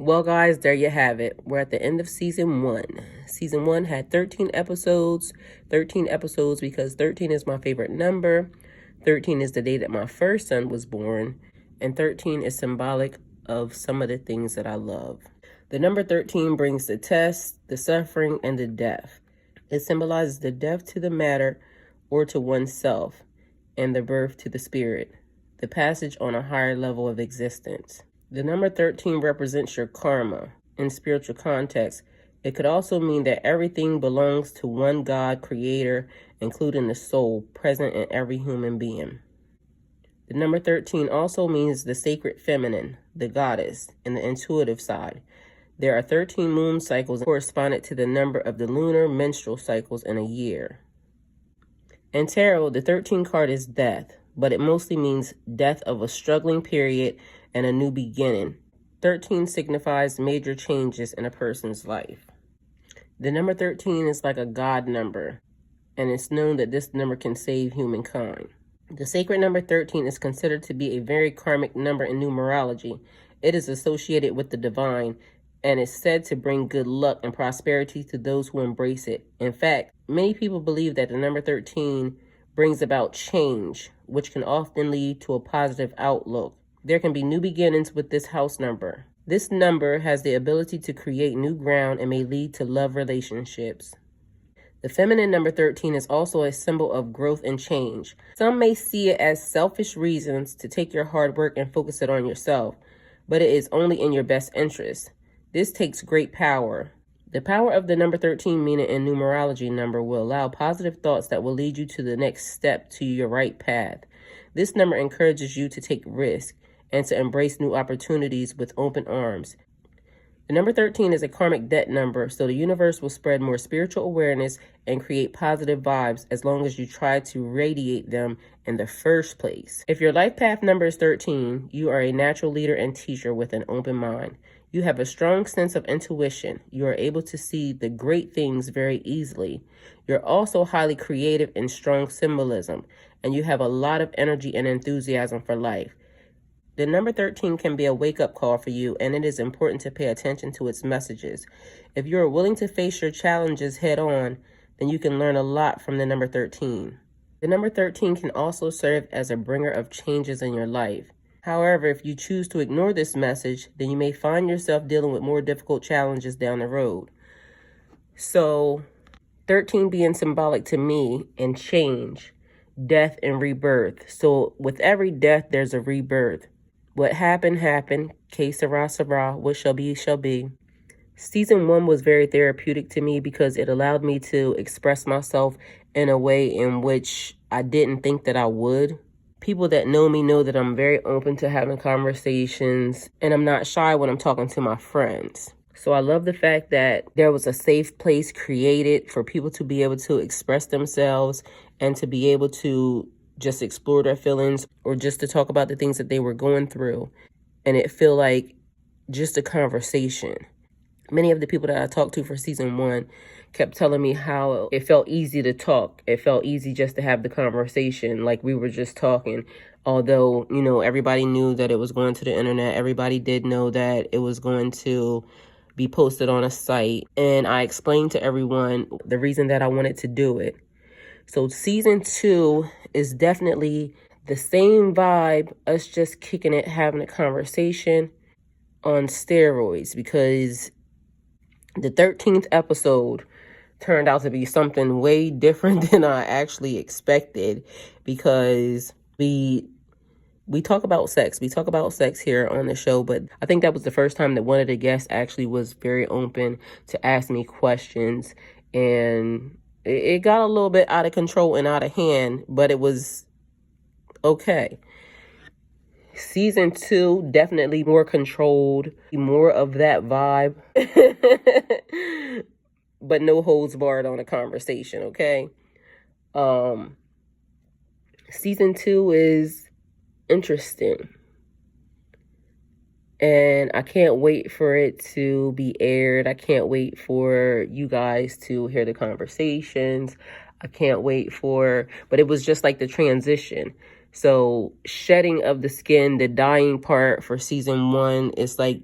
Well, guys, there you have it. We're at the end of season 1. Season 1 had 13 episodes. 13 episodes because 13 is my favorite number. 13 is the day that my first son was born. And 13 is symbolic of some of the things that I love. The number 13 brings the test, the suffering, and the death. It symbolizes the death to the matter or to oneself, and the birth to the spirit, the passage on a higher level of existence. The number 13 represents your karma. In spiritual context, it could also mean that everything belongs to one God creator, including the soul present in every human being. The number 13 also means the sacred feminine, the goddess, and the intuitive side. There are 13 moon cycles corresponding to the number of the lunar menstrual cycles in a year. In tarot, the 13 card is death, but it mostly means death of a struggling period and a new beginning. 13 signifies major changes in a person's life. The number 13 is like a God number, and it's known that this number can save humankind. The sacred number 13 is considered to be a very karmic number in numerology. It is associated with the divine, and is said to bring good luck and prosperity to those who embrace it. In fact, many people believe that the number 13 brings about change, which can often lead to a positive outlook. There can be new beginnings with this house number. This number has the ability to create new ground and may lead to love relationships. The feminine number 13 is also a symbol of growth and change. Some may see it as selfish reasons to take your hard work and focus it on yourself, but it is only in your best interest. This takes great power. The power of the number 13 meaning in numerology number will allow positive thoughts that will lead you to the next step to your right path. This number encourages you to take risks and to embrace new opportunities with open arms. The number 13 is a karmic debt number, so the universe will spread more spiritual awareness and create positive vibes as long as you try to radiate them in the first place. If your life path number is 13, you are a natural leader and teacher with an open mind. You have a strong sense of intuition. You are able to see the great things very easily. You're also highly creative and strong symbolism, and you have a lot of energy and enthusiasm for life. The number 13 can be a wake-up call for you, and it is important to pay attention to its messages. If you are willing to face your challenges head-on, then you can learn a lot from the number 13. The number 13 can also serve as a bringer of changes in your life. However, if you choose to ignore this message, then you may find yourself dealing with more difficult challenges down the road. So, 13 being symbolic to me and change, death and rebirth. So, with every death, there's a rebirth. What happened, happened. Que sera, sera. What shall be, shall be. Season 1 was very therapeutic to me because it allowed me to express myself in a way in which I didn't think that I would. People that know me know that I'm very open to having conversations, and I'm not shy when I'm talking to my friends. So I love the fact that there was a safe place created for people to be able to express themselves and to be able to just explore their feelings or just to talk about the things that they were going through. And it feel like just a conversation. Many of the people that I talked to for season 1 kept telling me how it felt easy to talk. It felt easy just to have the conversation like we were just talking. Although, everybody knew that it was going to the internet. Everybody did know that it was going to be posted on a site. And I explained to everyone the reason that I wanted to do it. So season 2 is definitely the same vibe, us just kicking it, having a conversation on steroids, because the 13th episode turned out to be something way different than I actually expected, because we talk about sex. We talk about sex here on the show, but I think that was the first time that one of the guests actually was very open to ask me questions, and it got a little bit out of control and out of hand, but it was okay. Season 2, definitely more controlled, more of that vibe, but no holds barred on a conversation, okay? Season 2 is interesting. And I can't wait for it to be aired. I can't wait for you guys to hear the conversations. I can't wait but it was just like the transition. So shedding of the skin, the dying part for season 1 is like,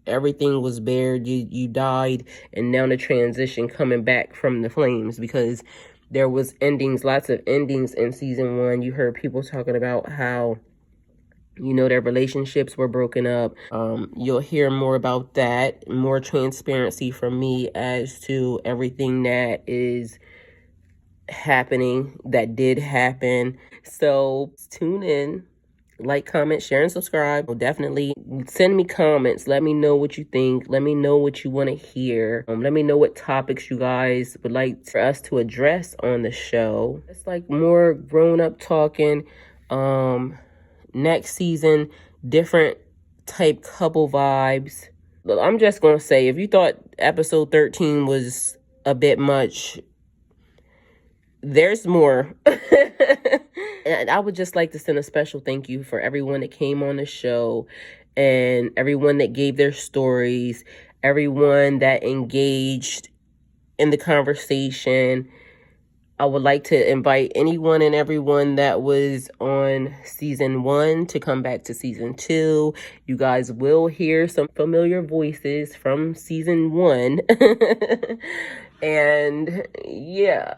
everything was bared, you died, and now the transition coming back from the flames, because there was endings, lots of endings in season 1. You heard people talking about how, their relationships were broken up. You'll hear more about that, more transparency from me as to everything that is happening, that did happen. So tune in. Like, comment, share, and subscribe. Definitely send me comments. Let me know what you think. Let me know what you want to hear. Let me know what topics you guys would like for us to address on the show. It's like more grown-up talking. Next season, different type couple vibes. Look, I'm just going to say, if you thought episode 13 was a bit much, there's more. And I would just like to send a special thank you for everyone that came on the show and everyone that gave their stories, everyone that engaged in the conversation. I would like to invite anyone and everyone that was on season 1 to come back to season 2. You guys will hear some familiar voices from season 1. And yeah,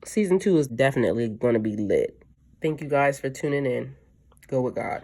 season 2 is definitely going to be lit. Thank you guys for tuning in. Go with God.